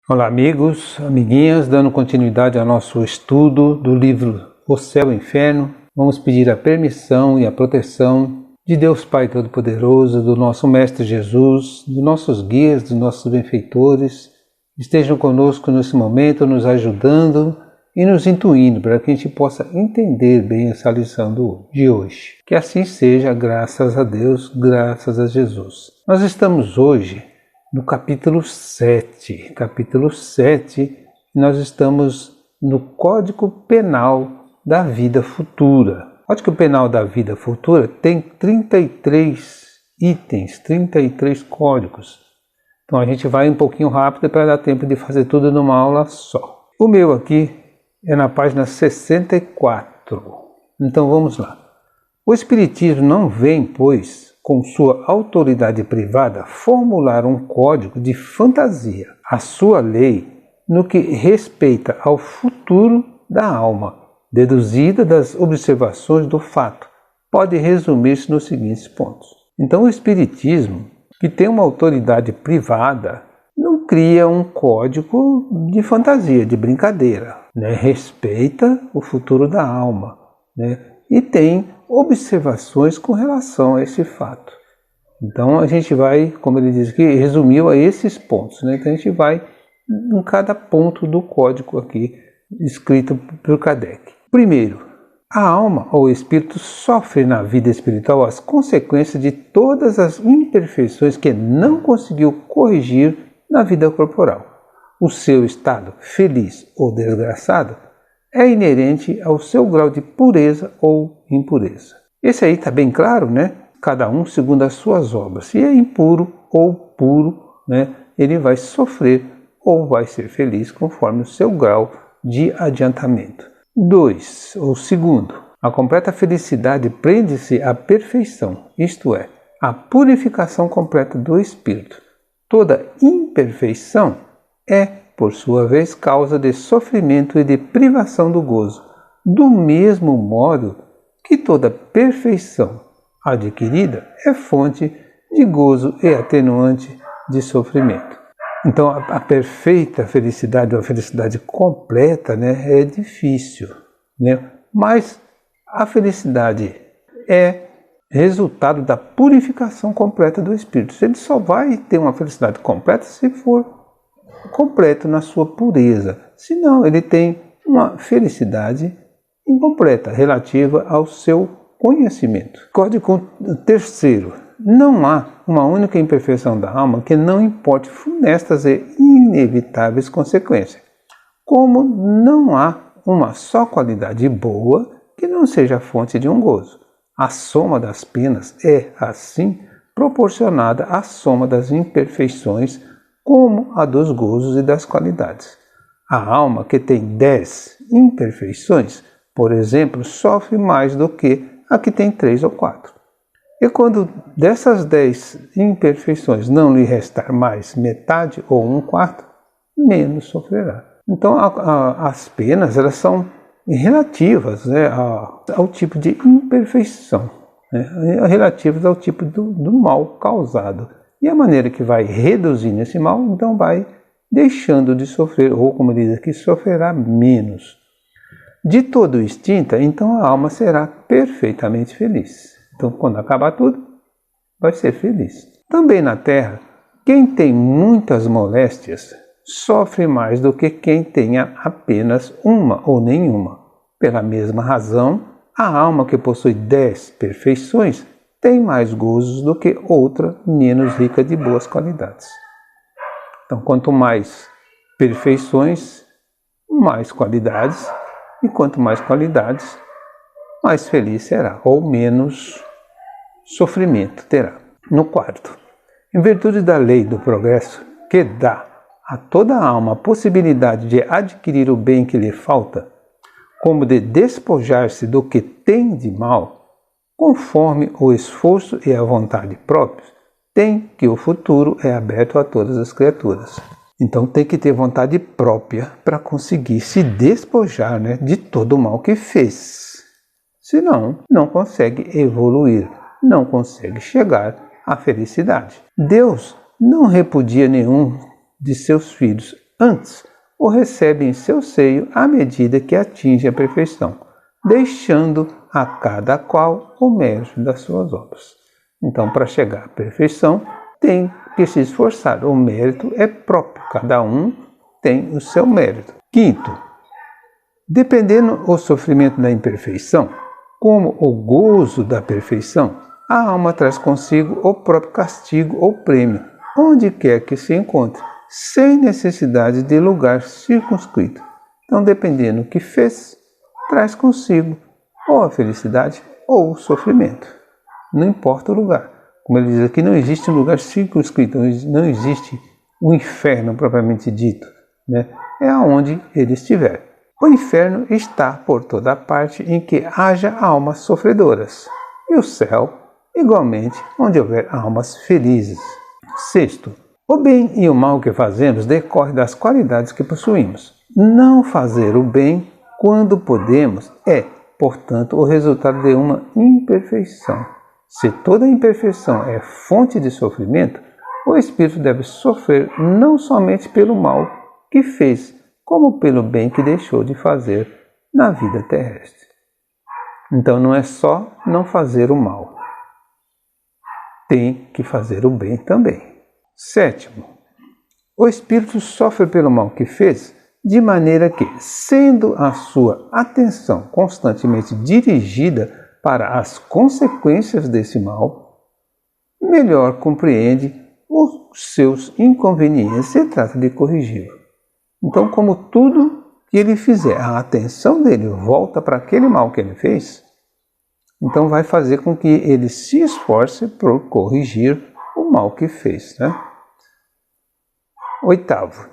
Olá amigos, amiguinhas, dando continuidade ao nosso estudo do livro O Céu e o Inferno, vamos pedir a permissão e a proteção de Deus Pai Todo-Poderoso, do nosso Mestre Jesus, dos nossos guias, dos nossos benfeitores, estejam conosco nesse momento, nos ajudando e nos intuindo para que a gente possa entender bem essa lição de hoje. Que assim seja, graças a Deus, graças a Jesus. Nós estamos hoje no capítulo 7. Capítulo 7, nós estamos no Código Penal da Vida Futura. O Código Penal da Vida Futura tem 33 itens, 33 códigos. Então a gente vai um pouquinho rápido para dar tempo de fazer tudo numa aula só. O meu aqui é na página 64. Então vamos lá. O Espiritismo não vem, pois, com sua autoridade privada, formular um código de fantasia, a sua lei, no que respeita ao futuro da alma, deduzida das observações do fato, pode resumir-se nos seguintes pontos. Então, o Espiritismo, que tem uma autoridade privada, não cria um código de fantasia, de brincadeira, né? Respeita o futuro da alma, né? E tem observações com relação a esse fato. Então a gente vai, como ele diz aqui, resumiu a esses pontos, né? Então a gente vai em cada ponto do código aqui escrito por Kardec. Primeiro, a alma ou espírito sofre na vida espiritual as consequências de todas as imperfeições que não conseguiu corrigir na vida corporal. O seu estado, feliz ou desgraçado, é inerente ao seu grau de pureza ou impureza. Esse aí está bem claro, né? Cada um segundo as suas obras. Se é impuro ou puro, né? Ele vai sofrer ou vai ser feliz conforme o seu grau de adiantamento. 2. O segundo, a completa felicidade prende-se à perfeição, isto é, à purificação completa do espírito. Toda imperfeição é, por sua vez, causa de sofrimento e de privação do gozo, do mesmo modo que toda perfeição adquirida é fonte de gozo e atenuante de sofrimento. Então, a perfeita felicidade, ou a felicidade completa, né, é difícil, né? Mas a felicidade é resultado da purificação completa do espírito. Ele só vai ter uma felicidade completa se for completo na sua pureza, senão ele tem uma felicidade incompleta relativa ao seu conhecimento. Código terceiro, não há uma única imperfeição da alma que não importe funestas e inevitáveis consequências, como não há uma só qualidade boa que não seja fonte de um gozo. A soma das penas é, assim, proporcionada à soma das imperfeições como a dos gozos e das qualidades. A alma que tem 10 imperfeições, por exemplo, sofre mais do que a que tem 3 ou 4. E quando dessas 10 imperfeições não lhe restar mais metade ou 1/4, menos sofrerá. Então as penas elas são relativas, né, ao tipo de imperfeição, né, relativas ao tipo do mal causado. E a maneira que vai reduzindo esse mal, então vai deixando de sofrer, ou como diz aqui, sofrerá menos. De todo extinta, então a alma será perfeitamente feliz. Então quando acabar tudo, vai ser feliz. Também na Terra, quem tem muitas moléstias sofre mais do que quem tenha apenas uma ou nenhuma. Pela mesma razão, a alma que possui 10 perfeições tem mais gozos do que outra menos rica de boas qualidades. Então, quanto mais perfeições, mais qualidades, e quanto mais qualidades, mais feliz será, ou menos sofrimento terá. No quarto, em virtude da lei do progresso, que dá a toda a alma a possibilidade de adquirir o bem que lhe falta, como de despojar-se do que tem de mal, conforme o esforço e a vontade próprios, tem que o futuro é aberto a todas as criaturas. Então tem que ter vontade própria para conseguir se despojar, né, de todo o mal que fez. Senão, não consegue evoluir, não consegue chegar à felicidade. Deus não repudia nenhum de seus filhos Antes, o recebe em seu seio à medida que atinge a perfeição, deixando a cada qual o mérito das suas obras. Então, para chegar à perfeição, tem que se esforçar. O mérito é próprio, cada um tem o seu mérito. Quinto, dependendo o sofrimento da imperfeição, como o gozo da perfeição, a alma traz consigo o próprio castigo ou prêmio, onde quer que se encontre, sem necessidade de lugar circunscrito. Então, dependendo do que fez, traz consigo ou a felicidade ou o sofrimento. Não importa o lugar. Como ele diz aqui, não existe um lugar circunscrito, não existe o inferno propriamente dito, né? É aonde ele estiver. O inferno está por toda parte em que haja almas sofredoras, e o céu, igualmente, onde houver almas felizes. Sexto, o bem e o mal que fazemos decorre das qualidades que possuímos. Não fazer o bem quando podemos é, portanto, o resultado de uma imperfeição. Se toda imperfeição é fonte de sofrimento, o espírito deve sofrer não somente pelo mal que fez, como pelo bem que deixou de fazer na vida terrestre. Então não é só não fazer o mal, tem que fazer o bem também. Sétimo, o espírito sofre pelo mal que fez, de maneira que, sendo a sua atenção constantemente dirigida para as consequências desse mal, melhor compreende os seus inconvenientes e trata de corrigi-lo. Então, como tudo que ele fizer, a atenção dele volta para aquele mal que ele fez, então vai fazer com que ele se esforce por corrigir o mal que fez, né? Oitavo,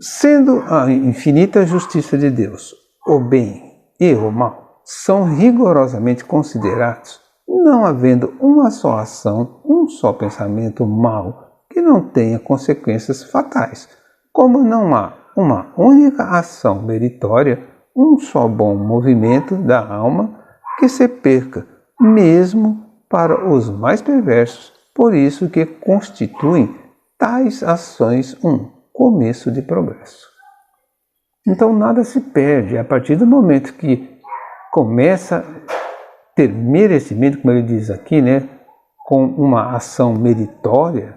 sendo a infinita justiça de Deus, o bem e o mal são rigorosamente considerados, não havendo uma só ação, um só pensamento mau que não tenha consequências fatais, como não há uma única ação meritória, um só bom movimento da alma que se perca, mesmo para os mais perversos, por isso que constituem tais ações um começo de progresso. Então nada se perde a partir do momento que começa a ter merecimento, como ele diz aqui, né, com uma ação meritória,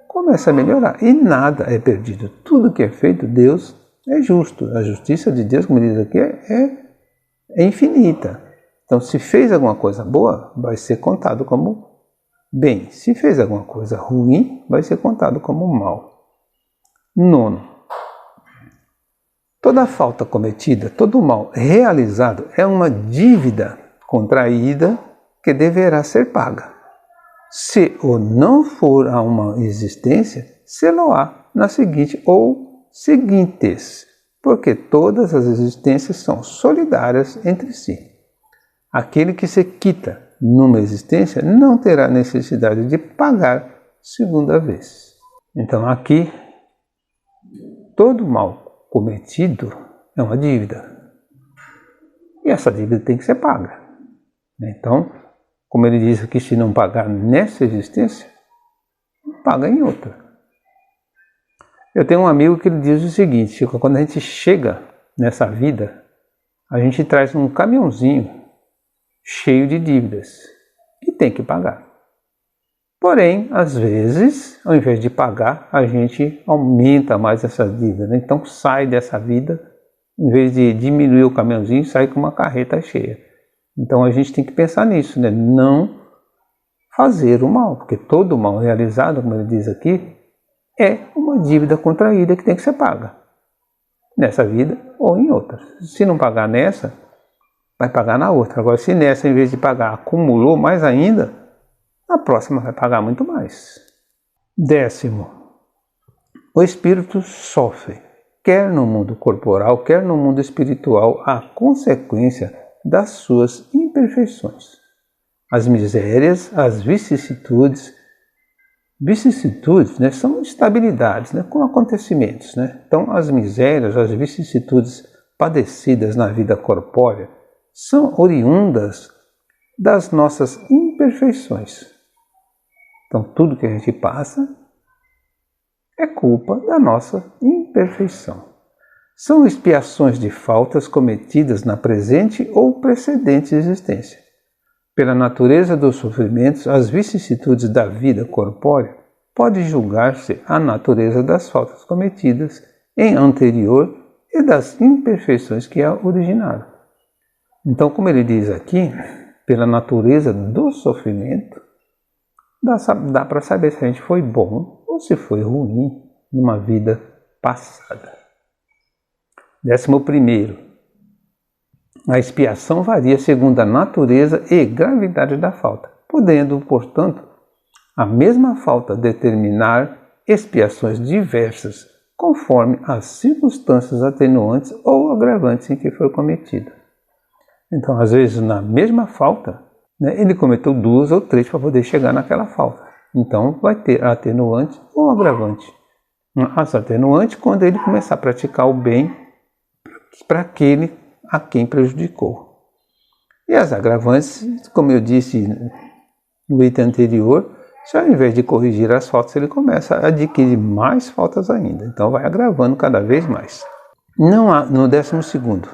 começa a melhorar e nada é perdido. Tudo que é feito, Deus é justo. A justiça de Deus, como ele diz aqui, é infinita. Então, se fez alguma coisa boa, vai ser contado como bem. Se fez alguma coisa ruim, vai ser contado como mal. Nono, toda falta cometida, todo mal realizado é uma dívida contraída que deverá ser paga. Se o não for a uma existência, se-lo-á na seguinte ou seguintes, porque todas as existências são solidárias entre si. Aquele que se quita numa existência não terá necessidade de pagar segunda vez. Então aqui, todo mal cometido é uma dívida. E essa dívida tem que ser paga. Então, como ele diz aqui, se não pagar nessa existência, paga em outra. Eu tenho um amigo que ele diz o seguinte, Chico, quando a gente chega nessa vida, a gente traz um caminhãozinho cheio de dívidas que tem que pagar. Porém, às vezes, ao invés de pagar, a gente aumenta mais essa dívida, né? Então sai dessa vida, em vez de diminuir o caminhãozinho, sai com uma carreta cheia. Então a gente tem que pensar nisso, né? Não fazer o mal, porque todo mal realizado, como ele diz aqui, é uma dívida contraída que tem que ser paga. Nessa vida ou em outras. Se não pagar nessa, vai pagar na outra. Agora, se nessa, em vez de pagar, acumulou mais ainda, na próxima vai pagar muito mais. 10º, o espírito sofre, quer no mundo corporal, quer no mundo espiritual, a consequência das suas imperfeições. As misérias, as vicissitudes, né, são instabilidades, né, com acontecimentos. Né? Então, as misérias, as vicissitudes padecidas na vida corpórea são oriundas das nossas imperfeições. Então, tudo que a gente passa é culpa da nossa imperfeição. São expiações de faltas cometidas na presente ou precedente existência. Pela natureza dos sofrimentos, as vicissitudes da vida corpórea, pode julgar-se a natureza das faltas cometidas em anterior e das imperfeições que a originaram. Então, como ele diz aqui, pela natureza do sofrimento, dá para saber se a gente foi bom ou se foi ruim numa vida passada. 11º. A expiação varia segundo a natureza e gravidade da falta, podendo, portanto, a mesma falta determinar expiações diversas, conforme as circunstâncias atenuantes ou agravantes em que foi cometida. Então, às vezes, na mesma falta, ele cometeu 2 ou 3 para poder chegar naquela falta. Então, vai ter atenuante ou agravante. As atenuantes, quando ele começar a praticar o bem para aquele a quem prejudicou. E as agravantes, como eu disse no item anterior, se ao invés de corrigir as faltas, ele começa a adquirir mais faltas ainda. Então vai agravando cada vez mais. No 12º,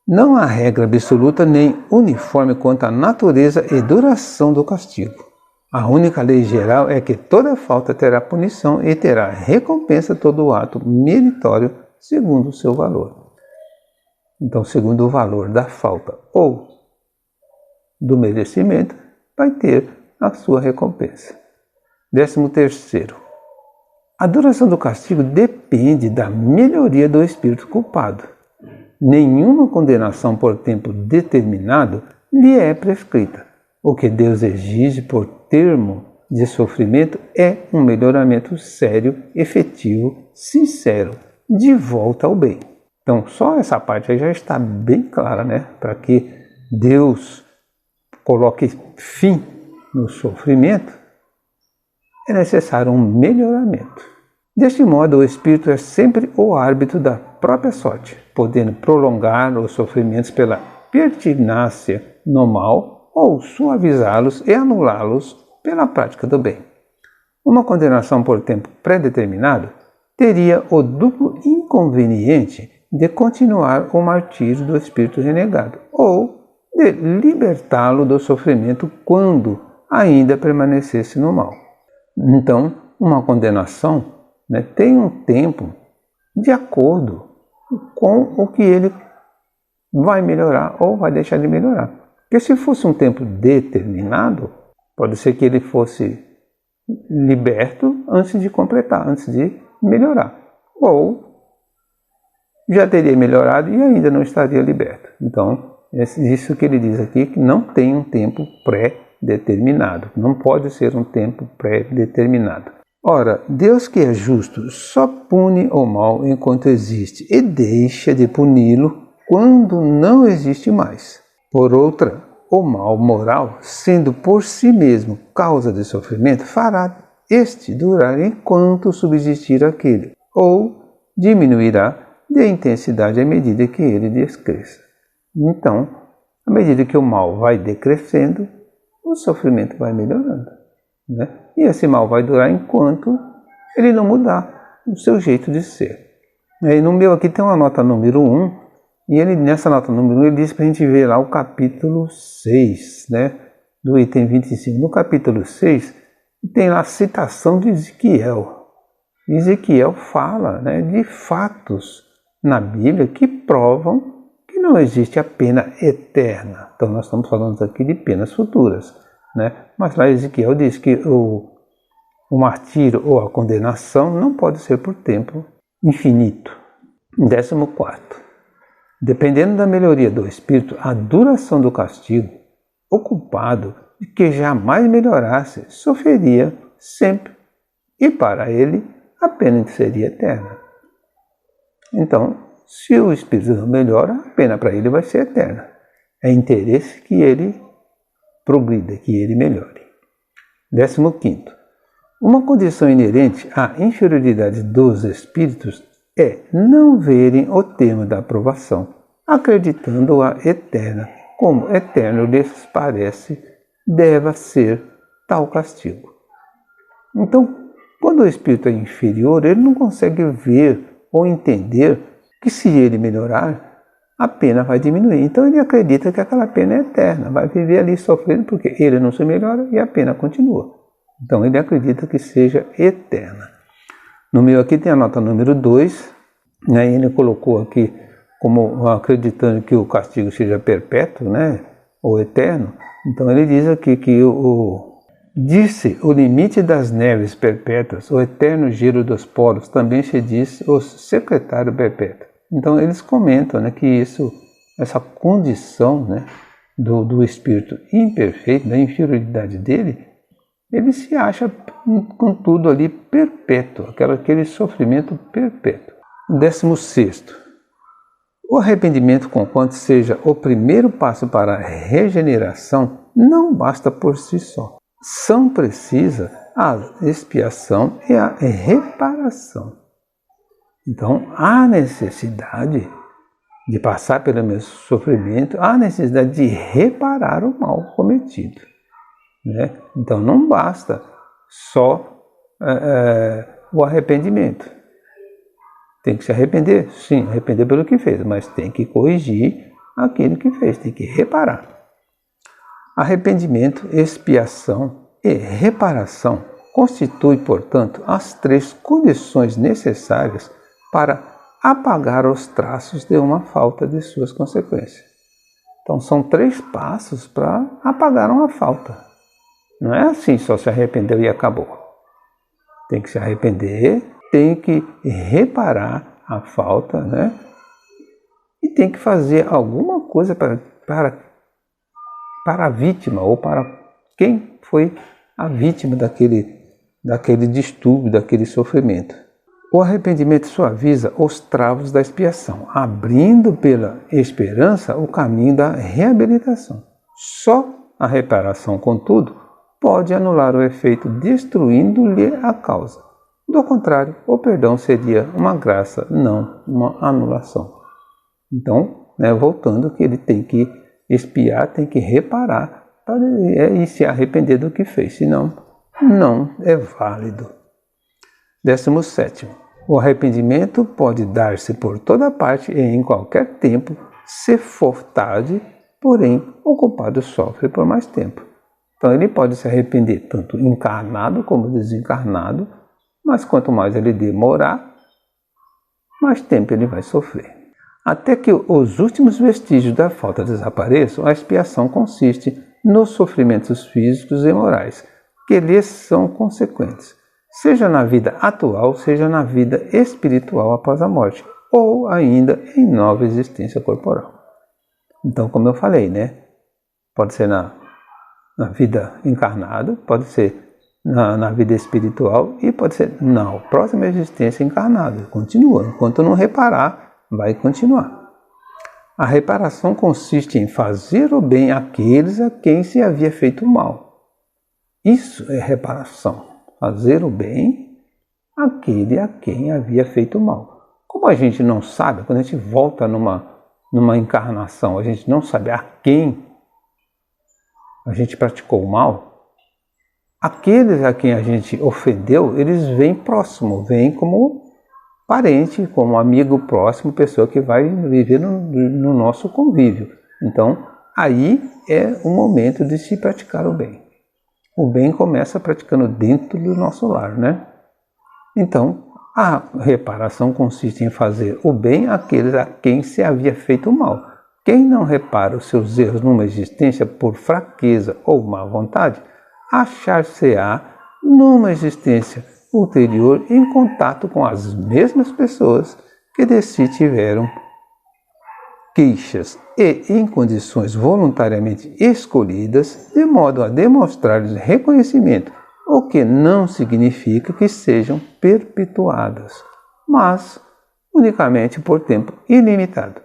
não há regra absoluta nem uniforme quanto à natureza e duração do castigo. A única lei geral é que toda falta terá punição e terá recompensa todo ato meritório segundo o seu valor. Então, segundo o valor da falta ou do merecimento, vai ter a sua recompensa. 13º. A duração do castigo depende da melhoria do espírito culpado. Nenhuma condenação por tempo determinado lhe é prescrita. O que Deus exige por termo de sofrimento é um melhoramento sério, efetivo, sincero, de volta ao bem. Então, só essa parte aí já está bem clara, né? Para que Deus coloque fim no sofrimento, é necessário um melhoramento. Deste modo, o espírito é sempre o árbitro da própria sorte, podendo prolongar os sofrimentos pela pertinácia no mal ou suavizá-los e anulá-los pela prática do bem. Uma condenação por tempo pré-determinado teria o duplo inconveniente de continuar o martírio do espírito renegado, ou de libertá-lo do sofrimento quando ainda permanecesse no mal. Então, uma condenação tem um tempo de acordo com o que ele vai melhorar ou vai deixar de melhorar. Porque se fosse um tempo determinado, pode ser que ele fosse liberto antes de completar, antes de melhorar. Ou já teria melhorado e ainda não estaria liberto. Então, é isso que ele diz aqui, que não tem um tempo pré-determinado. Não pode ser um tempo pré-determinado. Ora, Deus que é justo só pune o mal enquanto existe e deixa de puni-lo quando não existe mais. Por outra, o mal moral, sendo por si mesmo causa de sofrimento, fará este durar enquanto subsistir aquele, ou diminuirá de intensidade à medida que ele descresça. Então, à medida que o mal vai decrescendo, o sofrimento vai melhorando, E esse mal vai durar enquanto ele não mudar o seu jeito de ser. E no meu aqui tem uma nota número 1, e nessa nota número 1 ele diz para a gente ver lá o capítulo 6, do item 25. No capítulo 6 tem lá a citação de Ezequiel. Ezequiel fala de fatos na Bíblia que provam que não existe a pena eterna. Então nós estamos falando aqui de penas futuras, Mas lá Ezequiel diz que o martírio ou a condenação não pode ser por tempo infinito. 14. Dependendo da melhoria do espírito, a duração do castigo, o culpado de que jamais melhorasse sofreria sempre, e para ele a pena seria eterna. Então, se o espírito não melhora, a pena para ele vai ser eterna. É interesse que ele progrida, que ele melhore. 15. Uma condição inerente à inferioridade dos espíritos é não verem o termo da aprovação, acreditando-a eterna, como eterno lhes parece deva ser tal castigo. Então, Quando o espírito é inferior, ele não consegue ver ou entender que se ele melhorar, a pena vai diminuir. Então ele acredita que aquela pena é eterna, vai viver ali sofrendo porque ele não se melhora e a pena continua. Então ele acredita que seja eterna. No meu aqui tem a nota número 2, né? Ele colocou aqui como acreditando que o castigo seja perpétuo, né? Ou eterno. Então ele diz aqui que disse o limite das neves perpétuas, o eterno giro dos polos, também se diz o secretário perpétuo. Então eles comentam, né, que essa condição, né, do espírito imperfeito, da inferioridade dele, ele se acha com tudo ali perpétuo, aquele sofrimento perpétuo. 16º, o arrependimento, conquanto seja o primeiro passo para a regeneração, não basta por si só. São precisas a expiação e a reparação. Então, há necessidade de passar pelo mesmo sofrimento, há necessidade de reparar o mal cometido, né? Então, não basta só o arrependimento. Tem que se arrepender, sim, arrepender pelo que fez, mas tem que corrigir aquilo que fez, tem que reparar. Arrependimento, expiação e reparação constituem, portanto, as 3 condições necessárias para apagar os traços de uma falta de suas consequências. Então, são 3 passos para apagar uma falta. Não é assim, só se arrependeu e acabou. Tem que se arrepender, tem que reparar a falta, né? E tem que fazer alguma coisa para a vítima, ou para quem foi a vítima daquele distúrbio, daquele sofrimento. O arrependimento suaviza os travos da expiação, abrindo pela esperança o caminho da reabilitação. Só a reparação, contudo, pode anular o efeito, destruindo-lhe a causa. Do contrário, o perdão seria uma graça, não uma anulação. Então, né, voltando, que ele tem que expiar, tem que reparar e se arrepender do que fez, senão não é válido. 17º. O arrependimento pode dar-se por toda parte e em qualquer tempo, se for tarde, porém o culpado sofre por mais tempo. Então ele pode se arrepender tanto encarnado como desencarnado, mas quanto mais ele demorar, mais tempo ele vai sofrer. Até que os últimos vestígios da falta desapareçam, a expiação consiste nos sofrimentos físicos e morais, que lhes são consequentes, seja na vida atual, seja na vida espiritual após a morte, ou ainda em nova existência corporal. Então, como eu falei, né? Pode ser na vida encarnada, pode ser na vida espiritual e pode ser na próxima existência encarnada. Continua, enquanto não reparar, vai continuar. A reparação consiste em fazer o bem àqueles a quem se havia feito mal. Isso é reparação. Fazer o bem àquele a quem havia feito mal. Como a gente não sabe, quando a gente volta numa encarnação, a gente não sabe a quem a gente praticou o mal, aqueles a quem a gente ofendeu, eles vêm próximo, vêm como parente, como amigo próximo, pessoa que vai viver no nosso convívio. Então, aí é o momento de se praticar o bem. O bem começa praticando dentro do nosso lar, né? Então, a reparação consiste em fazer o bem àqueles a quem se havia feito mal. Quem não repara os seus erros numa existência por fraqueza ou má vontade, achar-se-á numa existência ulterior em contato com as mesmas pessoas que de si tiveram queixas e em condições voluntariamente escolhidas, de modo a demonstrar-lhes reconhecimento, o que não significa que sejam perpetuadas, mas unicamente por tempo ilimitado.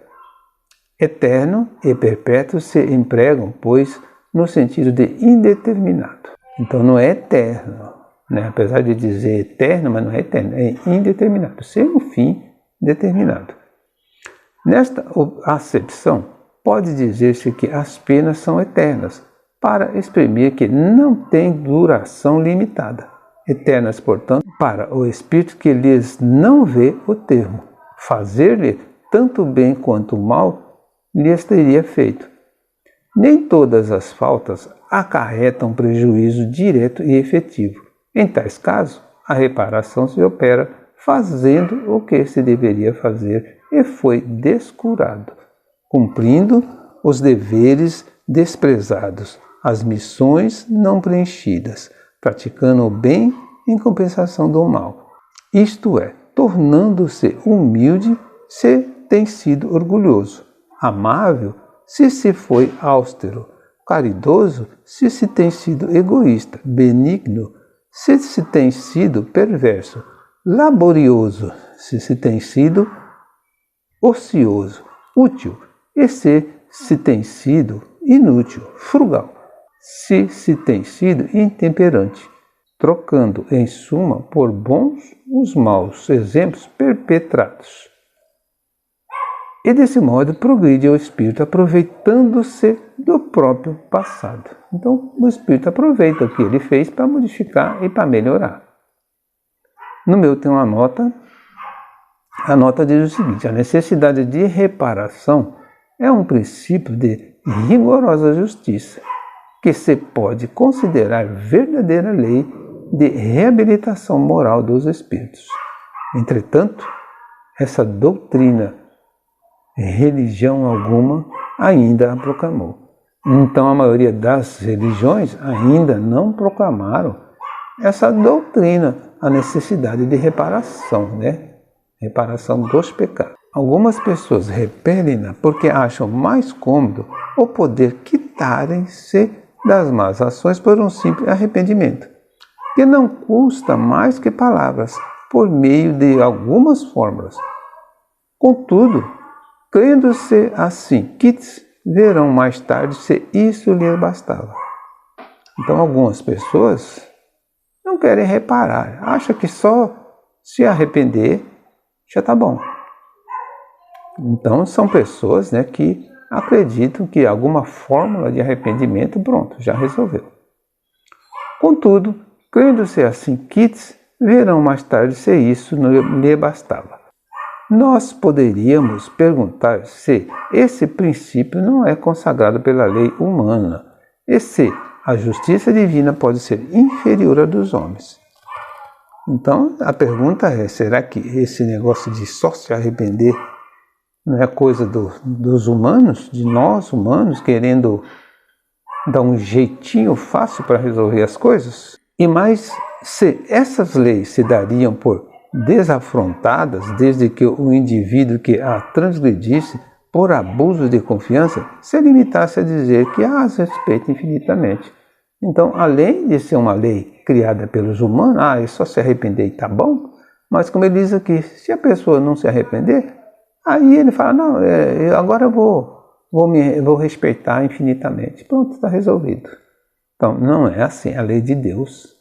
Eterno e perpétuo se empregam, pois, no sentido de indeterminado. Então não é eterno, né? Apesar de dizer eterno, mas não é eterno, é indeterminado, sem um fim determinado. Nesta acepção, pode dizer-se que as penas são eternas, para exprimir que não têm duração limitada. eternas, portanto, para o espírito que lhes não vê o termo. Fazer-lhe tanto bem quanto o mal lhes teria feito. Nem todas as faltas acarretam prejuízo direto e efetivo. Em tais casos, a reparação se opera fazendo o que se deveria fazer e foi descurado, cumprindo os deveres desprezados, as missões não preenchidas, praticando o bem em compensação do mal. Isto é, tornando-se humilde se tem sido orgulhoso, amável se se foi austero, caridoso se se tem sido egoísta, benigno se se tem sido perverso, laborioso se se tem sido ocioso, útil e se tem sido inútil, frugal se se tem sido intemperante, trocando em suma por bons os maus exemplos perpetrados. E desse modo progride o espírito aproveitando-se do próprio passado. Então o espírito aproveita o que ele fez para modificar e para melhorar. No meu tem uma nota. A nota diz o seguinte: a necessidade de reparação é um princípio de rigorosa justiça, que se pode considerar verdadeira lei de reabilitação moral dos espíritos. Entretanto, essa doutrina, religião alguma, ainda a proclamou. Então, a maioria das religiões ainda não proclamaram essa doutrina, a necessidade de reparação, reparação dos pecados. Algumas pessoas repelem-na porque acham mais cômodo o poder quitarem-se das más ações por um simples arrependimento, que não custa mais que palavras, por meio de algumas fórmulas. Contudo, crendo-se assim quites, verão mais tarde se isso lhe bastava. Então, algumas pessoas não querem reparar, acham que só se arrepender já está bom. Então, são pessoas que acreditam que alguma fórmula de arrependimento, pronto, já resolveu. Contudo, crendo-se assim quites, verão mais tarde se isso não lhe bastava. Nós poderíamos perguntar se esse princípio não é consagrado pela lei humana e se a justiça divina pode ser inferior à dos homens. Então, a pergunta é, será que esse negócio de só se arrepender não é coisa dos humanos, de nós humanos, querendo dar um jeitinho fácil para resolver as coisas? E mais, se essas leis se dariam por desafrontadas desde que o indivíduo que a transgredisse por abuso de confiança se limitasse a dizer que as respeita infinitamente. Então, além de ser uma lei criada pelos humanos, é só se arrepender e está bom, mas como ele diz aqui, se a pessoa não se arrepender, aí ele fala, não, agora eu vou respeitar infinitamente. Pronto, está resolvido. Então, não é assim. A lei de Deus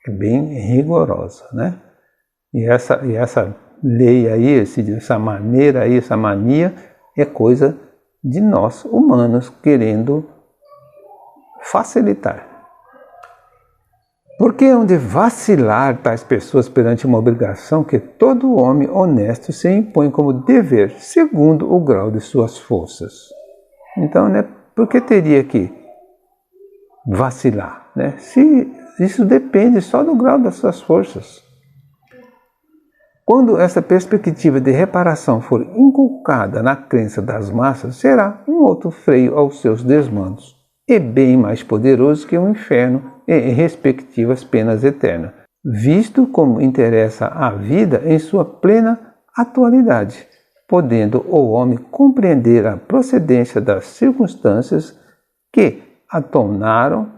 é bem rigorosa, E essa lei aí, essa maneira aí, essa mania, é coisa de nós humanos querendo facilitar. Porque hão de vacilar tais pessoas perante uma obrigação que todo homem honesto se impõe como dever, segundo o grau de suas forças. Então, por que teria que vacilar? Se isso depende só do grau das suas forças. Quando essa perspectiva de reparação for inculcada na crença das massas, será um outro freio aos seus desmandos, e bem mais poderoso que o inferno e respectivas penas eternas, visto como interessa a vida em sua plena atualidade, podendo o homem compreender a procedência das circunstâncias que a tornaram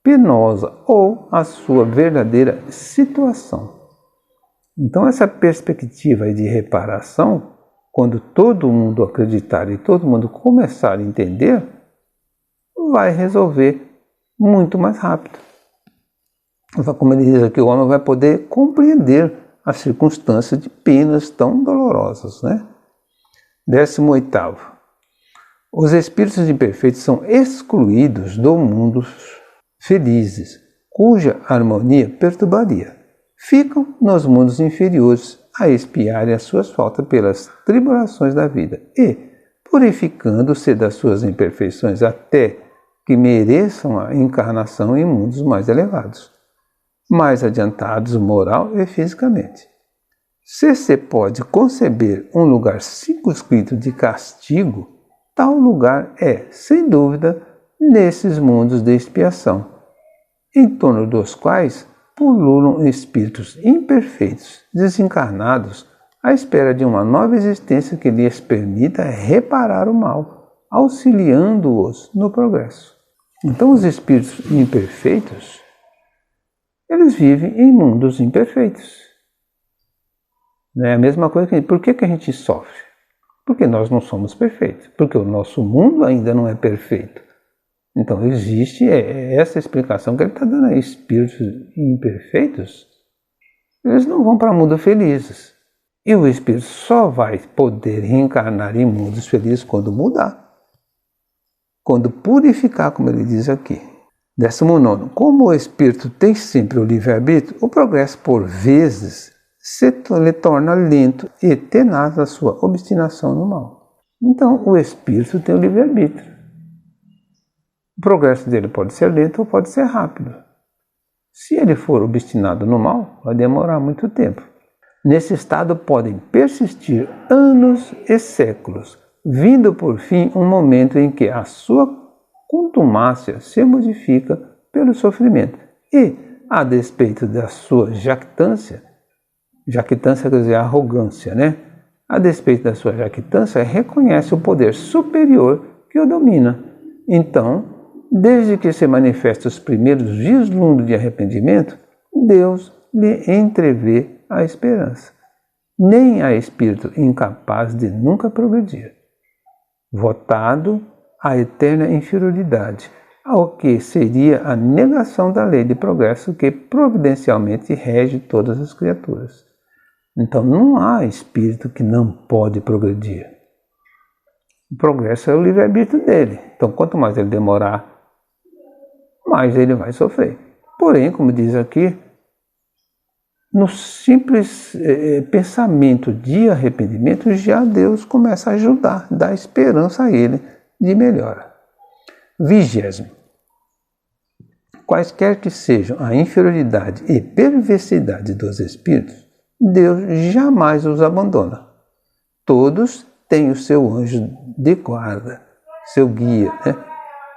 penosa ou a sua verdadeira situação. Então, essa perspectiva de reparação, quando todo mundo acreditar e todo mundo começar a entender, vai resolver muito mais rápido. Como ele diz aqui, o homem vai poder compreender as circunstâncias de penas tão dolorosas. 18º. Os espíritos imperfeitos são excluídos do mundo felizes, cuja harmonia perturbaria. ficam nos mundos inferiores a expiarem as suas faltas pelas tribulações da vida e, purificando-se das suas imperfeições até que mereçam a encarnação em mundos mais elevados, mais adiantados moral e fisicamente. Se pode conceber um lugar circunscrito de castigo, tal lugar é, sem dúvida, nesses mundos de expiação, em torno dos quais pululam espíritos imperfeitos, desencarnados, à espera de uma nova existência que lhes permita reparar o mal, auxiliando-os no progresso. Então, os espíritos imperfeitos, eles vivem em mundos imperfeitos. É a mesma coisa que por que a gente sofre? Porque nós não somos perfeitos, porque o nosso mundo ainda não é perfeito. Então existe essa explicação que ele está dando aí. Espíritos imperfeitos, eles não vão para mundos felizes. E o espírito só vai poder reencarnar em mundos felizes quando mudar. Quando purificar, como ele diz aqui. 19. Como o espírito tem sempre o livre-arbítrio, o progresso por vezes se lhe torna lento e tenaz a sua obstinação no mal. Então o espírito tem o livre-arbítrio. O progresso dele pode ser lento ou pode ser rápido. Se ele for obstinado no mal, vai demorar muito tempo. Nesse estado podem persistir anos e séculos, vindo por fim um momento em que a sua contumácia se modifica pelo sofrimento e, a despeito da sua jactância quer dizer arrogância, né? A despeito da sua jactância, reconhece o poder superior que o domina. Então, desde que se manifestam os primeiros vislumbres de arrependimento, Deus lhe entrevê a esperança. Nem há espírito incapaz de nunca progredir, votado à eterna inferioridade, ao que seria a negação da lei de progresso que providencialmente rege todas as criaturas. Então não há espírito que não pode progredir. O progresso é o livre-arbítrio dele. Então quanto mais ele demorar, mais ele vai sofrer. Porém, como diz aqui, no simples pensamento de arrependimento, já Deus começa a ajudar, dá esperança a ele de melhora. 20. Quaisquer que sejam a inferioridade e perversidade dos espíritos, Deus jamais os abandona. Todos têm o seu anjo de guarda, seu guia,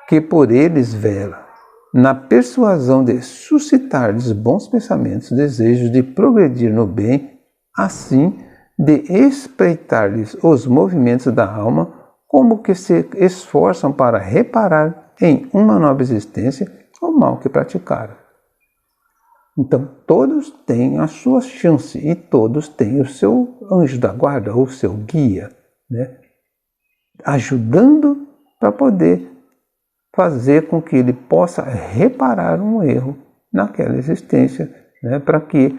que por eles vela, na persuasão de suscitar-lhes bons pensamentos, desejos de progredir no bem, assim de espreitar-lhes os movimentos da alma, como que se esforçam para reparar em uma nova existência o mal que praticaram. Então, todos têm a sua chance e todos têm o seu anjo da guarda, ou seu guia, ajudando para poder fazer com que ele possa reparar um erro naquela existência, para que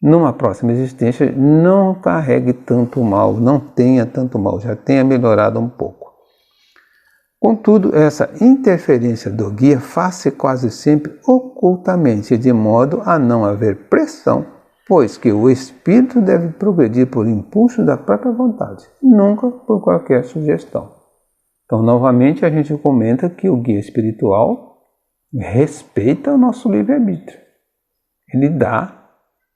numa próxima existência não carregue tanto mal, não tenha tanto mal, já tenha melhorado um pouco. Contudo, essa interferência do guia faz-se quase sempre ocultamente, de modo a não haver pressão, pois que o espírito deve progredir por impulso da própria vontade, nunca por qualquer sugestão. Então, novamente, a gente comenta que o guia espiritual respeita o nosso livre-arbítrio. Ele dá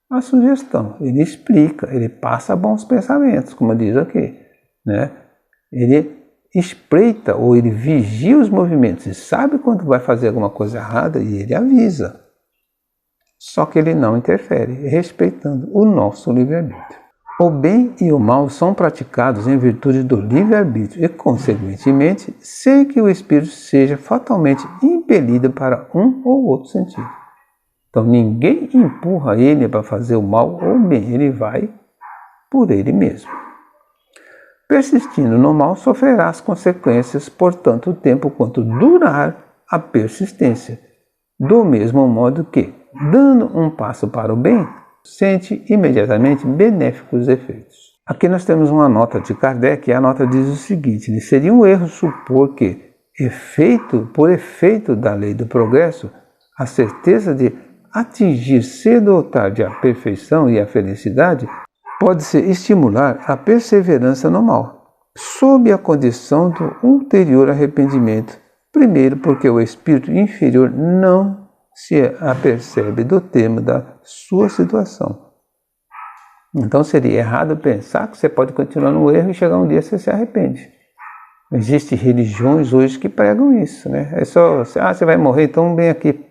a sugestão, ele explica, ele passa bons pensamentos, como diz aqui, Ele espreita ou ele vigia os movimentos e sabe quando vai fazer alguma coisa errada e ele avisa. Só que ele não interfere, respeitando o nosso livre-arbítrio. O bem e o mal são praticados em virtude do livre-arbítrio e, consequentemente, sem que o espírito seja fatalmente impelido para um ou outro sentido. Então ninguém empurra ele para fazer o mal ou o bem, ele vai por ele mesmo. Persistindo no mal, sofrerá as consequências por tanto tempo quanto durar a persistência. Do mesmo modo que, dando um passo para o bem, sente imediatamente benéficos efeitos. Aqui nós temos uma nota de Kardec, e a nota diz o seguinte: seria um erro supor que, por efeito da lei do progresso, a certeza de atingir cedo ou tarde a perfeição e a felicidade, pode-se estimular a perseverança no mal, sob a condição do ulterior arrependimento. Primeiro, porque o espírito inferior não se apercebe do termo da sua situação. Então seria errado pensar que você pode continuar no erro e chegar um dia você se arrepende. Existem religiões hoje que pregam isso, né? É só, você vai morrer, então vem aqui,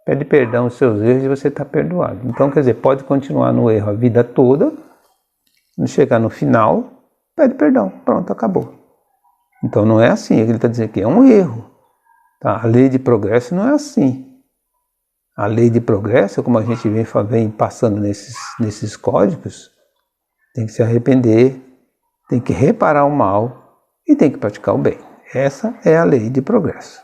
pede perdão aos seus erros e você está perdoado. Então, quer dizer, pode continuar no erro a vida toda, quando chegar no final, pede perdão, pronto, acabou. Então não é assim, ele está dizendo que é um erro. Tá? A lei de progresso não é assim. A lei de progresso, como a gente vem passando nesses códigos, tem que se arrepender, tem que reparar o mal e tem que praticar o bem. Essa é a lei de progresso.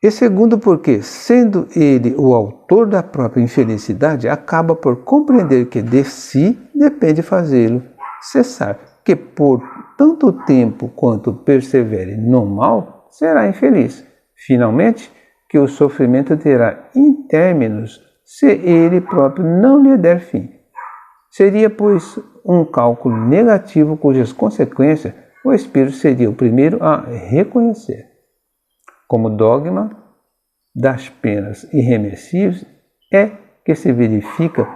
E segundo, porque, sendo ele o autor da própria infelicidade, acaba por compreender que de si depende fazê-lo cessar, que por tanto tempo quanto persevere no mal, será infeliz. Finalmente, que o sofrimento terá intérminos se ele próprio não lhe der fim. Seria, pois, um cálculo negativo cujas consequências o espírito seria o primeiro a reconhecer. Como dogma das penas irremessíveis é que se verifica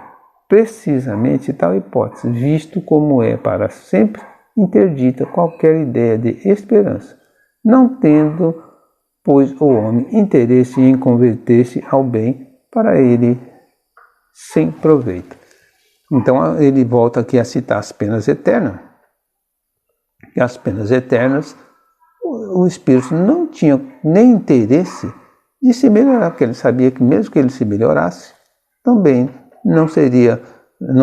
precisamente tal hipótese, visto como é para sempre interdita qualquer ideia de esperança, não tendo, pois, o homem interesse em converter-se ao bem para ele sem proveito. Então ele volta aqui a citar as penas eternas. E as penas eternas, o espírito não tinha nem interesse de se melhorar, porque ele sabia que mesmo que ele se melhorasse, também não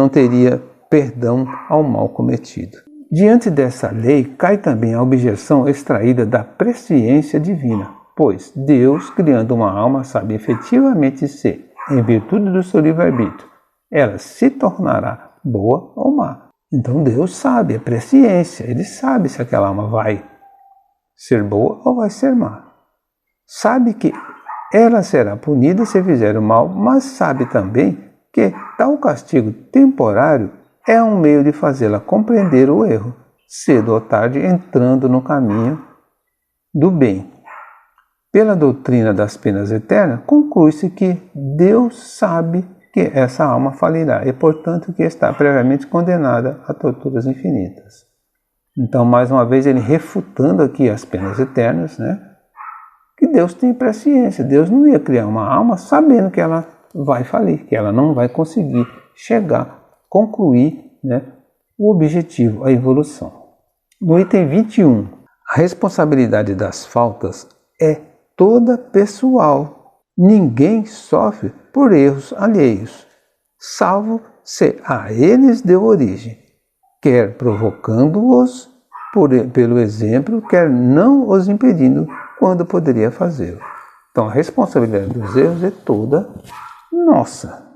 teria perdão ao mal cometido. Diante dessa lei, cai também a objeção extraída da presciência divina, pois Deus, criando uma alma, sabe efetivamente se, em virtude do seu livre-arbítrio, ela se tornará boa ou má. Então Deus sabe, é presciência, Ele sabe se aquela alma vai ser boa ou vai ser má. Sabe que ela será punida se fizer o mal, mas sabe também que tal castigo temporário é um meio de fazê-la compreender o erro, cedo ou tarde entrando no caminho do bem. Pela doutrina das penas eternas, conclui-se que Deus sabe que essa alma falirá e, portanto, que está previamente condenada a torturas infinitas. Então, mais uma vez, ele refutando aqui as penas eternas, né? Que Deus tem presciência. Deus não ia criar uma alma sabendo que ela vai falir, que ela não vai conseguir concluir, né, o objetivo, a evolução. No item 21, a responsabilidade das faltas é toda pessoal. Ninguém sofre por erros alheios, salvo se a eles deu origem, quer provocando-os pelo exemplo, quer não os impedindo quando poderia fazê-lo. Então a responsabilidade dos erros é toda nossa.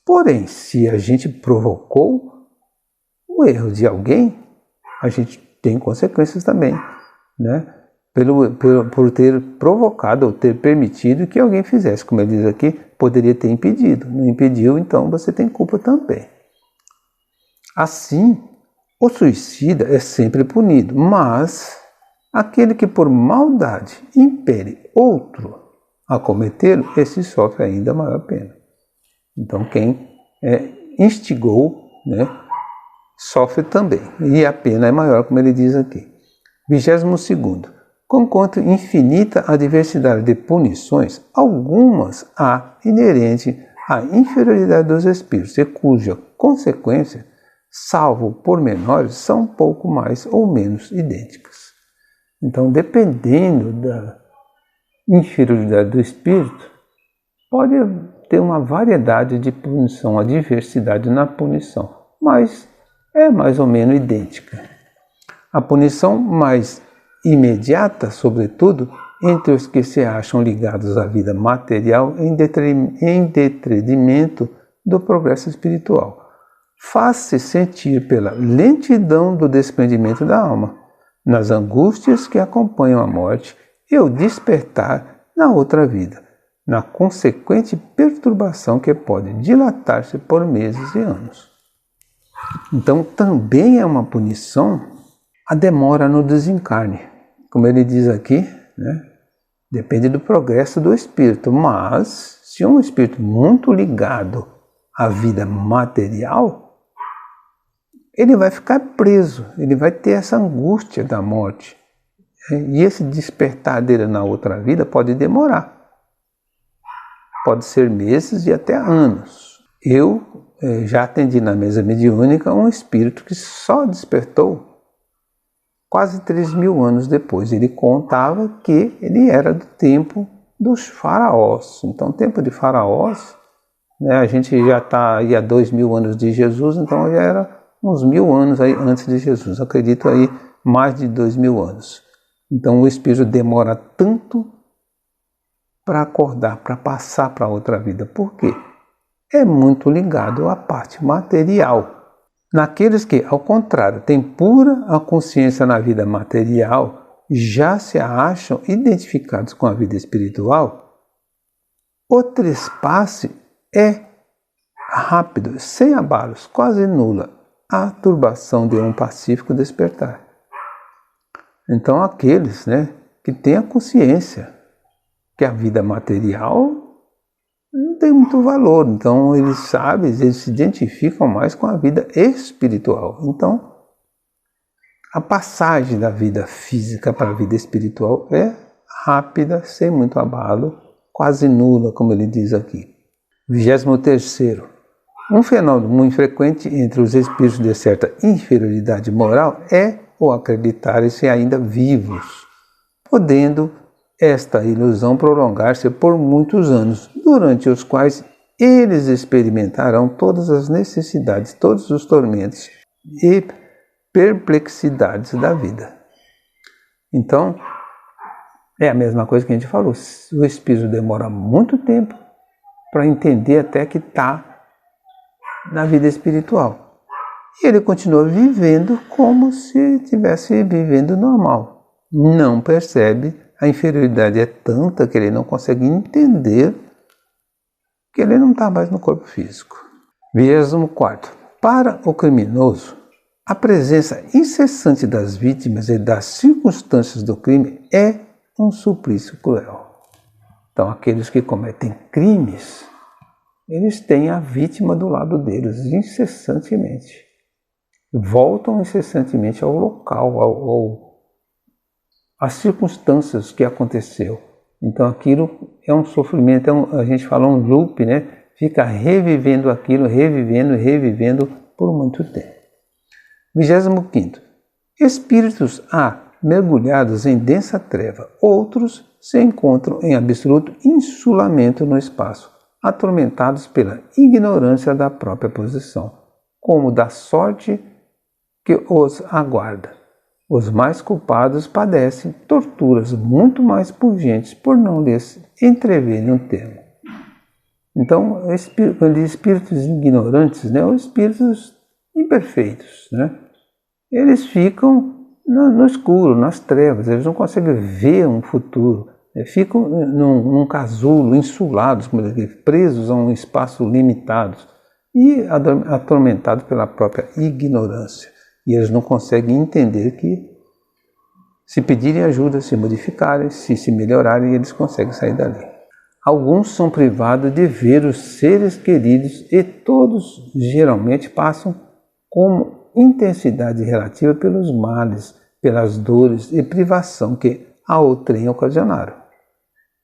Porém, se a gente provocou o erro de alguém, a gente tem consequências também, né? Por ter provocado ou ter permitido que alguém fizesse. Como ele diz aqui, poderia ter impedido. Não impediu, então você tem culpa também. Assim, o suicida é sempre punido, mas aquele que por maldade impele outro a cometê-lo, esse sofre ainda maior pena. Então quem instigou, né, sofre também. E a pena é maior, como ele diz aqui. 22º. Conquanto infinita a diversidade de punições, algumas há inerente à inferioridade dos espíritos, e cuja consequência, salvo pormenores, são pouco mais ou menos idênticas. Então, dependendo da inferioridade do espírito, pode ter uma variedade de punição, a diversidade na punição, mas é mais ou menos idêntica. A punição mais imediata, sobretudo, entre os que se acham ligados à vida material em detrimento do progresso espiritual, faz-se sentir pela lentidão do desprendimento da alma, nas angústias que acompanham a morte e o despertar na outra vida, na consequente perturbação que pode dilatar-se por meses e anos. Então também é uma punição a demora no desencarne. Como ele diz aqui, né? Depende do progresso do espírito, mas se um espírito muito ligado à vida material, ele vai ficar preso, ele vai ter essa angústia da morte. E esse despertar dele na outra vida pode demorar. Pode ser meses e até anos. Eu já atendi na mesa mediúnica um espírito que só despertou quase 3.000 anos depois. Ele contava que ele era do tempo dos faraós. Então, o tempo de faraós, né, a gente já está aí há 2.000 anos de Jesus, então já era uns 1.000 anos aí antes de Jesus. Acredito aí mais de 2.000 anos. Então, o espírito demora tanto para acordar, para passar para outra vida. Por quê? É muito ligado à parte material. Naqueles que, ao contrário, têm pura a consciência na vida material, já se acham identificados com a vida espiritual, o trespasse é rápido, sem abalos, quase nula, a turbação de um pacífico despertar. Então, aqueles, né, que têm a consciência que a vida material não tem muito valor, então eles sabem, eles se identificam mais com a vida espiritual. Então, a passagem da vida física para a vida espiritual é rápida, sem muito abalo, quase nula, como ele diz aqui. 23º. Um fenômeno muito frequente entre os espíritos de certa inferioridade moral é o acreditarem-se ainda vivos, podendo esta ilusão prolongar-se por muitos anos, durante os quais eles experimentarão todas as necessidades, todos os tormentos e perplexidades da vida. Então, é a mesma coisa que a gente falou. O espírito demora muito tempo para entender até que está na vida espiritual. E ele continua vivendo como se estivesse vivendo normal. Não percebe. A inferioridade é tanta que ele não consegue entender que ele não está mais no corpo físico. 24. Para o criminoso, a presença incessante das vítimas e das circunstâncias do crime é um suplício cruel. Então, aqueles que cometem crimes, eles têm a vítima do lado deles incessantemente. Voltam incessantemente ao local, às circunstâncias que aconteceu. Então aquilo é um sofrimento, a gente fala um loop, né? Fica revivendo aquilo, revivendo por muito tempo. 25º. Espíritos há mergulhados em densa treva, outros se encontram em absoluto insulamento no espaço, atormentados pela ignorância da própria posição, como da sorte que os aguarda. Os mais culpados padecem torturas muito mais pungentes por não lhes entreverem um termo. Então, quando diz espíritos ignorantes, né, ou espíritos imperfeitos, né, eles ficam no escuro, nas trevas, eles não conseguem ver um futuro, ficam num casulo, insulados, como ele diz, presos a um espaço limitado e atormentados pela própria ignorância. E eles não conseguem entender que, se pedirem ajuda, se modificarem, se melhorarem, eles conseguem sair dali. Alguns são privados de ver os seres queridos e todos geralmente passam com intensidade relativa pelos males, pelas dores e privação que a outrem ocasionaram.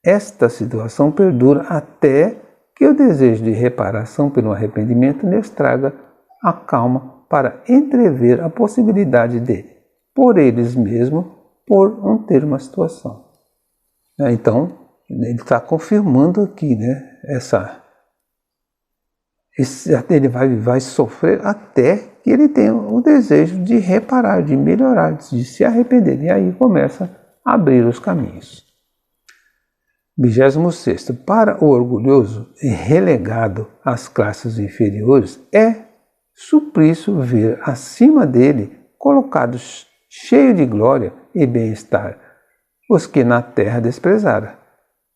Esta situação perdura até que o desejo de reparação pelo arrependimento lhes traga a calma para entrever a possibilidade de, por eles mesmos, ter uma situação. Então, ele está confirmando aqui, né, ele vai sofrer até que ele tenha o desejo de reparar, de melhorar, de se arrepender. E aí começa a abrir os caminhos. 26º. Para o orgulhoso e relegado às classes inferiores, é suplício ver acima dele, colocados cheio de glória e bem-estar, os que na terra desprezara.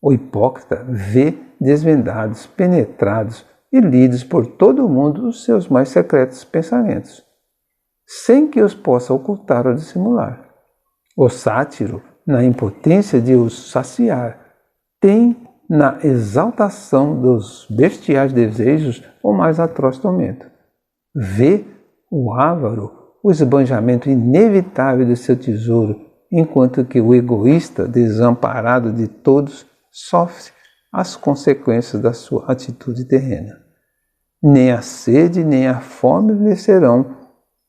O hipócrita vê desvendados, penetrados e lidos por todo o mundo os seus mais secretos pensamentos, sem que os possa ocultar ou dissimular. O sátiro, na impotência de os saciar, tem na exaltação dos bestiais desejos o mais atroz tormento. Vê o avaro o esbanjamento inevitável de seu tesouro, enquanto que o egoísta, desamparado de todos, sofre as consequências da sua atitude terrena. Nem a sede nem a fome lhe serão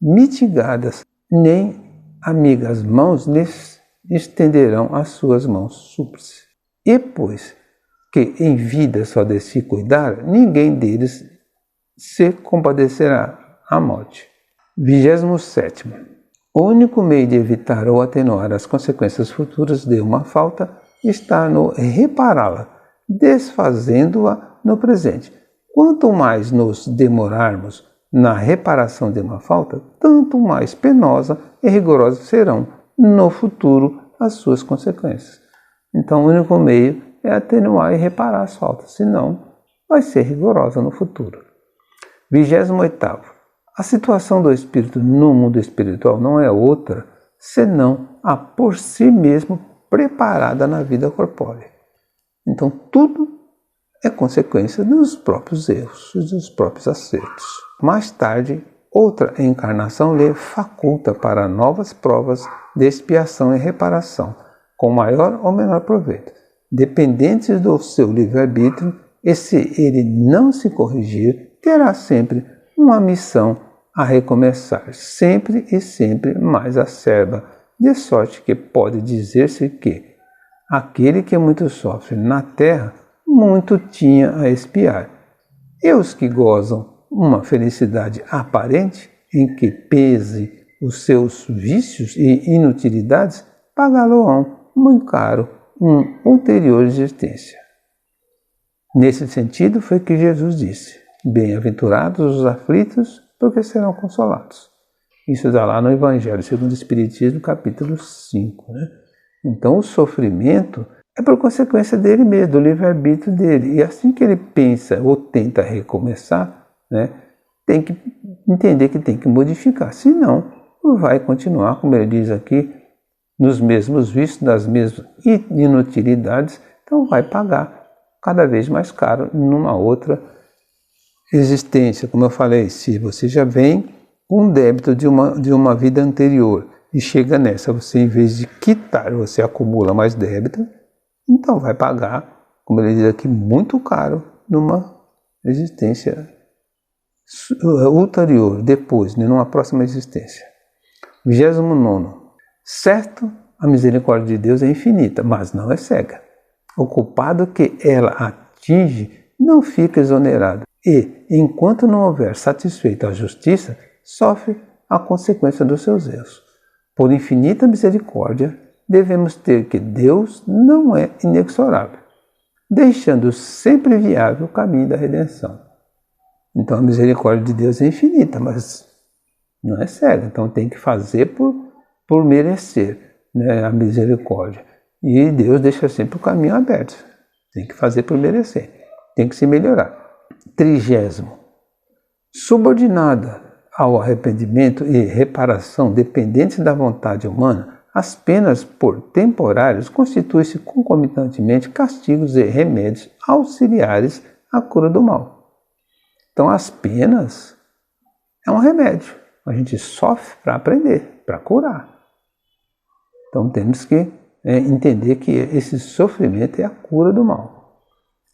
mitigadas, nem amigas mãos lhes estenderão as suas mãos súplices. E pois que em vida só de se cuidar, ninguém deles se compadecerá à morte. 27. O único meio de evitar ou atenuar as consequências futuras de uma falta está no repará-la, desfazendo-a no presente. Quanto mais nos demorarmos na reparação de uma falta, tanto mais penosa e rigorosa serão no futuro as suas consequências. Então, o único meio é atenuar e reparar as faltas, senão vai ser rigorosa no futuro. 28. A situação do espírito no mundo espiritual não é outra senão a por si mesmo preparada na vida corpórea. Então, tudo é consequência dos próprios erros, dos próprios acertos. Mais tarde, outra encarnação lhe faculta para novas provas de expiação e reparação, com maior ou menor proveito, dependentes do seu livre-arbítrio, e se ele não se corrigir, terá sempre uma missão a recomeçar, sempre e sempre mais acerba, de sorte que pode dizer-se que aquele que muito sofre na terra, muito tinha a expiar, e os que gozam uma felicidade aparente, em que pese os seus vícios e inutilidades, pagá-lo-ão muito caro uma ulterior existência. Nesse sentido foi que Jesus disse: bem-aventurados os aflitos, porque serão consolados. Isso está lá no Evangelho segundo o Espiritismo, capítulo 5. Então, o sofrimento é por consequência dele mesmo, do livre-arbítrio dele. E assim que ele pensa ou tenta recomeçar, tem que entender que tem que modificar. Senão, vai continuar, como ele diz aqui, nos mesmos vícios, nas mesmas inutilidades. Então, vai pagar cada vez mais caro numa outra existência. Como eu falei, se você já vem com débito de uma vida anterior e chega nessa, você em vez de quitar, você acumula mais débito, então vai pagar, como ele diz aqui, muito caro numa existência ulterior, depois, numa próxima existência. 29. Certo, a misericórdia de Deus é infinita, mas não é cega. O culpado que ela atinge não fica exonerado e, enquanto não houver satisfeito a justiça, sofre a consequência dos seus erros. Por infinita misericórdia, devemos ter que Deus não é inexorável, deixando sempre viável o caminho da redenção. Então, a misericórdia de Deus é infinita, mas não é cega. Então, tem que fazer por merecer, a misericórdia. E Deus deixa sempre o caminho aberto. Tem que fazer por merecer. Tem que se melhorar. 30. Subordinada ao arrependimento e reparação dependentes da vontade humana, as penas por temporários constituem-se concomitantemente castigos e remédios auxiliares à cura do mal. Então, as penas é um remédio. A gente sofre para aprender, para curar. Então, temos que entender que esse sofrimento é a cura do mal.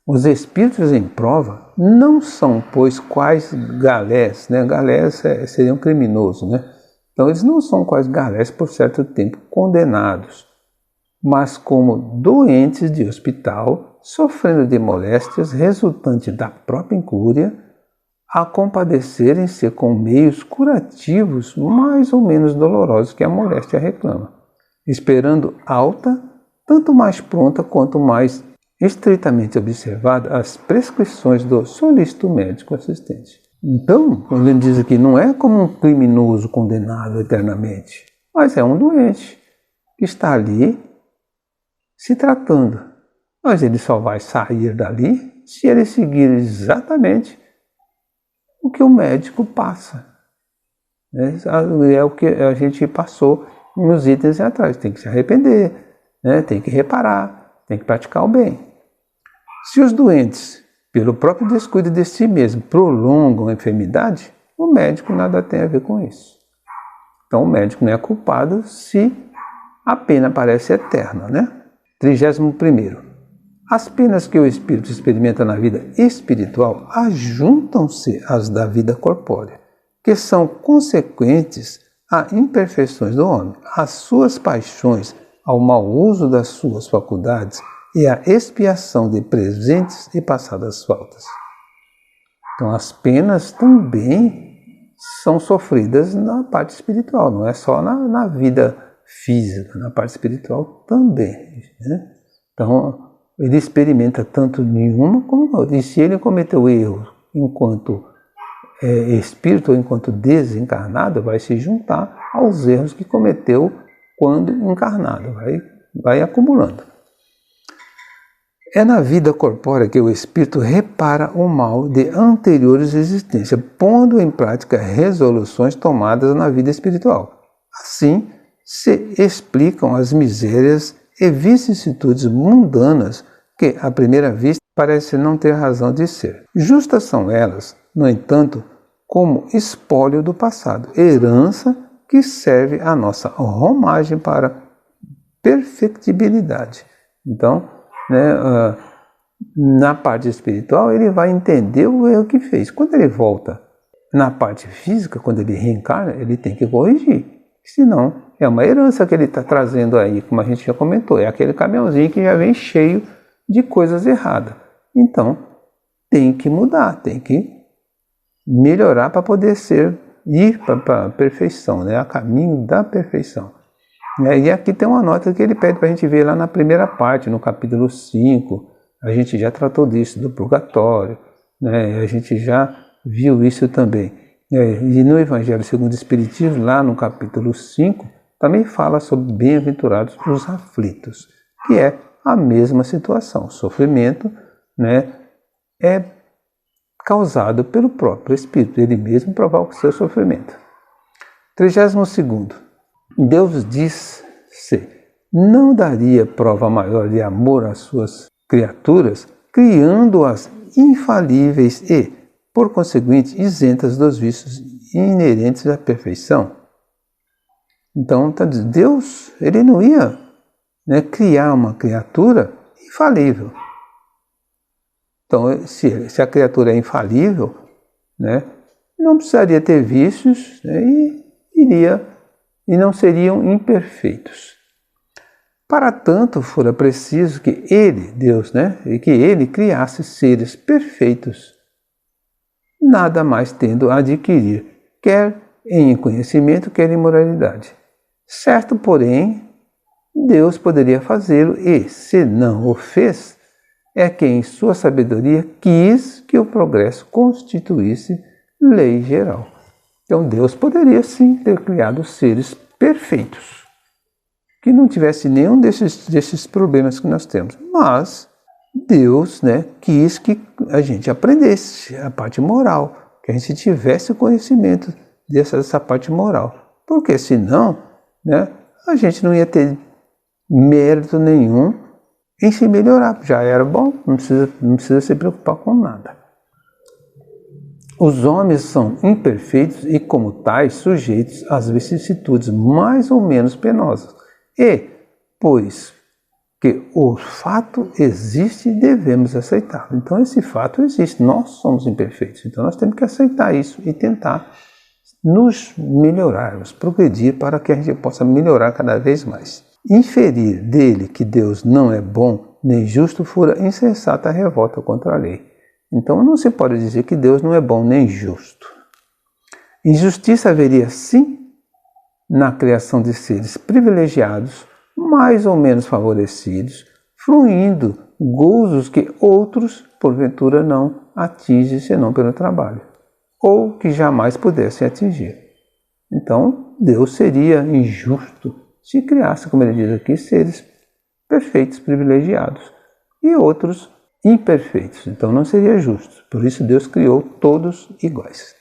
Os espíritos em prova não são, pois, quais galés, galés seria um criminoso, Então, eles não são quais galés por certo tempo condenados, mas como doentes de hospital, sofrendo de moléstias resultantes da própria incúria, a compadecerem-se com meios curativos mais ou menos dolorosos que a moléstia reclama, esperando alta, tanto mais pronta quanto mais estritamente observada as prescrições do solícito médico assistente. Então, quando ele diz aqui, não é como um criminoso condenado eternamente, mas é um doente que está ali se tratando. mas ele só vai sair dali se ele seguir exatamente o que o médico passa. É o que a gente passou nos itens atrás. Tem que se arrepender, né? Tem que reparar, tem que praticar o bem. Se os doentes, pelo próprio descuido de si mesmo, prolongam a enfermidade, o médico nada tem a ver com isso. Então o médico não é culpado se a pena parece eterna, né? 31º. As penas que o espírito experimenta na vida espiritual ajuntam-se às da vida corpórea, que são consequentes a imperfeições do homem, às suas paixões, ao mau uso das suas faculdades e à expiação de presentes e passadas faltas. Então as penas também são sofridas na parte espiritual, não é só na vida física, na parte espiritual também, né? Então ele experimenta tanto nenhuma como outra. E se ele cometeu erro enquanto espírito ou enquanto desencarnado, vai se juntar aos erros que cometeu quando encarnado, vai acumulando. É na vida corpórea que o espírito repara o mal de anteriores existências, pondo em prática resoluções tomadas na vida espiritual. Assim, se explicam as misérias e vicissitudes mundanas que, à primeira vista, parecem não ter razão de ser. Justas são elas, no entanto, como espólio do passado, herança que serve à nossa romagem para perfectibilidade. Então, na parte espiritual, ele vai entender o erro que fez. Quando ele volta na parte física, quando ele reencarna, ele tem que corrigir. Senão, é uma herança que ele está trazendo aí, como a gente já comentou. É aquele caminhãozinho que já vem cheio de coisas erradas. Então, tem que mudar, tem que melhorar para poder ir para a perfeição, né? A caminho da perfeição. E aqui tem uma nota que ele pede para a gente ver lá na primeira parte, no capítulo 5. A gente já tratou disso, do purgatório, né? A gente já viu isso também. E no Evangelho segundo o Espiritismo, lá no capítulo 5, também fala sobre bem-aventurados os aflitos, que é a mesma situação. O sofrimento, né, é causado pelo próprio Espírito. Ele mesmo provoca o seu sofrimento. 32º. Deus diz-se, não daria prova maior de amor às suas criaturas, criando-as infalíveis e, por conseguinte, isentas dos vícios inerentes à perfeição. Então, Deus, ele não ia, criar uma criatura infalível. Então, se a criatura é infalível, não precisaria ter vícios, e não seriam imperfeitos. Para tanto, fora preciso que ele, Deus, que ele criasse seres perfeitos, nada mais tendo a adquirir, quer em conhecimento, quer em moralidade. Certo, porém, Deus poderia fazê-lo e, se não o fez, é que em sua sabedoria quis que o progresso constituísse lei geral. Então Deus poderia sim ter criado seres perfeitos, que não tivesse nenhum desses problemas que nós temos. Mas Deus, quis que a gente aprendesse a parte moral, que a gente tivesse o conhecimento dessa parte moral. Porque senão, a gente não ia ter mérito nenhum em se melhorar. Já era bom, não precisa se preocupar com nada. Os homens são imperfeitos e, como tais, sujeitos às vicissitudes mais ou menos penosas. E, pois que o fato existe, devemos aceitá-lo. Então, esse fato existe. Nós somos imperfeitos. Então, nós temos que aceitar isso e tentar nos melhorarmos, progredir para que a gente possa melhorar cada vez mais. Inferir dele que Deus não é bom nem justo fora insensata revolta contra a lei. Então não se pode dizer que Deus não é bom nem justo. Injustiça haveria sim na criação de seres privilegiados, mais ou menos favorecidos, fruindo gozos que outros, porventura, não atingem senão pelo trabalho, ou que jamais pudessem atingir. Então Deus seria injusto se criasse, como ele diz aqui, seres perfeitos, privilegiados, e outros imperfeitos. Então não seria justo. Por isso Deus criou todos iguais.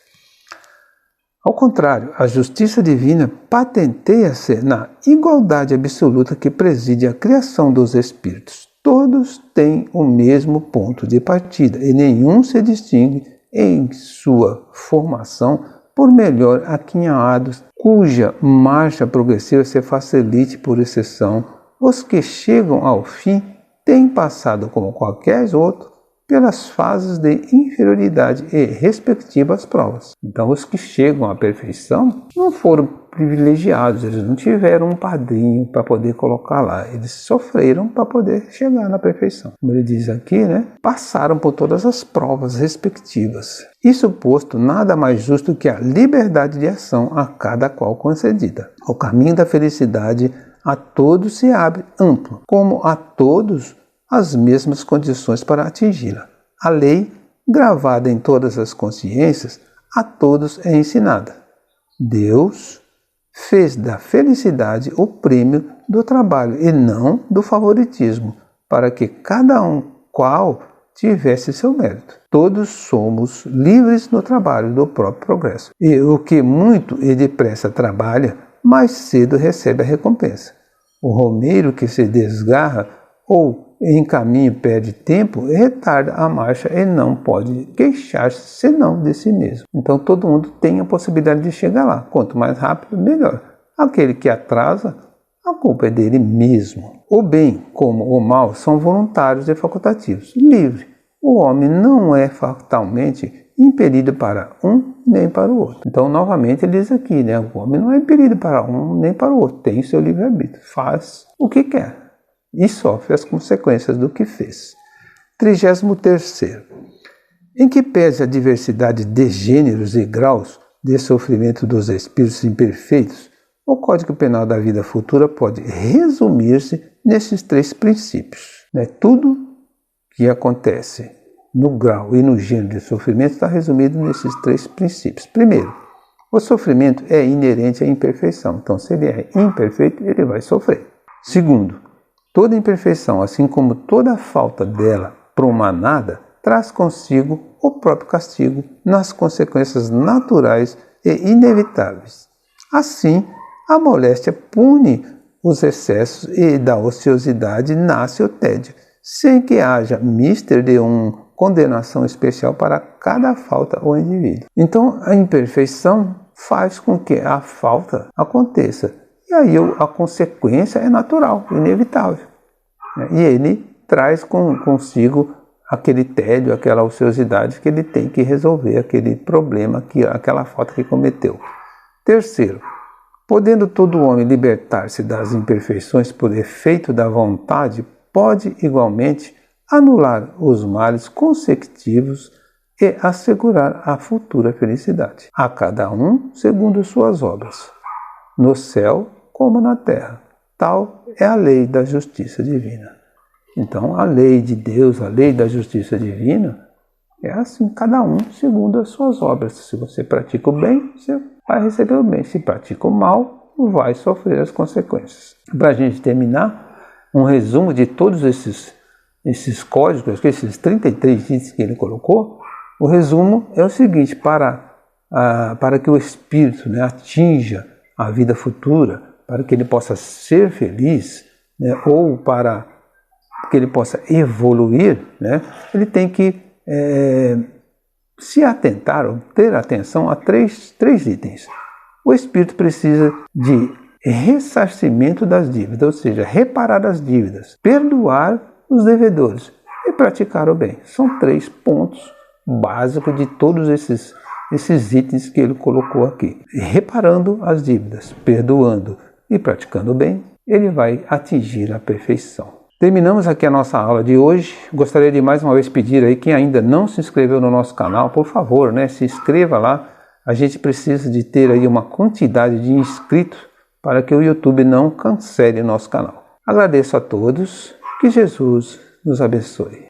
Ao contrário, a justiça divina patenteia-se na igualdade absoluta que preside a criação dos espíritos. Todos têm o mesmo ponto de partida e nenhum se distingue em sua formação por melhor aquinhados, cuja marcha progressiva se facilite por exceção. Os que chegam ao fim têm passado, como qualquer outro, pelas fases de inferioridade e respectivas provas. Então, os que chegam à perfeição não foram privilegiados, eles não tiveram um padrinho para poder colocar lá, eles sofreram para poder chegar na perfeição. Como ele diz aqui, passaram por todas as provas respectivas. Isso posto, nada mais justo que a liberdade de ação a cada qual concedida. O caminho da felicidade a todos se abre amplo, como a todos as mesmas condições para atingi-la. A lei, gravada em todas as consciências, a todos é ensinada. Deus fez da felicidade o prêmio do trabalho e não do favoritismo, para que cada qual tivesse seu mérito. Todos somos livres no trabalho do próprio progresso. E o que muito e depressa trabalha, mais cedo recebe a recompensa. O romeiro que se desgarra ou em caminho perde tempo, retarda a marcha e não pode queixar-se senão de si mesmo. Então todo mundo tem a possibilidade de chegar lá. Quanto mais rápido, melhor. Aquele que atrasa, a culpa é dele mesmo. O bem como o mal são voluntários e facultativos, livre. O homem não é fatalmente impelido para um nem para o outro. Então novamente ele diz aqui, o homem não é impelido para um nem para o outro. Tem seu livre-arbítrio, faz o que quer e sofre as consequências do que fez. 33º. Em que pese a diversidade de gêneros e graus de sofrimento dos espíritos imperfeitos, o Código Penal da Vida Futura pode resumir-se nesses 3 princípios. Tudo que acontece no grau e no gênero de sofrimento está resumido nesses 3 princípios. Primeiro, o sofrimento é inerente à imperfeição. Então, se ele é imperfeito, ele vai sofrer. Segundo, toda imperfeição, assim como toda falta dela promanada, traz consigo o próprio castigo nas consequências naturais e inevitáveis. Assim, a moléstia pune os excessos e da ociosidade nasce o tédio, sem que haja mister de uma condenação especial para cada falta ou indivíduo. Então, a imperfeição faz com que a falta aconteça. E aí a consequência é natural, inevitável. E ele traz consigo aquele tédio, aquela ociosidade que ele tem que resolver, aquele problema, aquela falta que cometeu. Terceiro, podendo todo homem libertar-se das imperfeições por efeito da vontade, pode igualmente anular os males consecutivos e assegurar a futura felicidade, a cada um segundo suas obras, no céu como na terra. Tal é a lei da justiça divina. Então, a lei de Deus, a lei da justiça divina, é assim, cada um segundo as suas obras. Se você pratica o bem, você vai receber o bem. Se pratica o mal, vai sofrer as consequências. Para a gente terminar, um resumo de todos esses códigos, esses 33 itens que ele colocou, o resumo é o seguinte: para que o espírito atinja a vida futura, para que ele possa ser feliz, ou para que ele possa evoluir, ele tem que se atentar, ou ter atenção a três itens. O espírito precisa de ressarcimento das dívidas, ou seja, reparar as dívidas, perdoar os devedores e praticar o bem. São 3 pontos básicos de todos esses itens que ele colocou aqui. Reparando as dívidas, perdoando e praticando o bem, ele vai atingir a perfeição. Terminamos aqui a nossa aula de hoje. Gostaria de mais uma vez pedir aí, quem ainda não se inscreveu no nosso canal, por favor, se inscreva lá. A gente precisa de ter aí uma quantidade de inscritos para que o YouTube não cancele nosso canal. Agradeço a todos, que Jesus nos abençoe.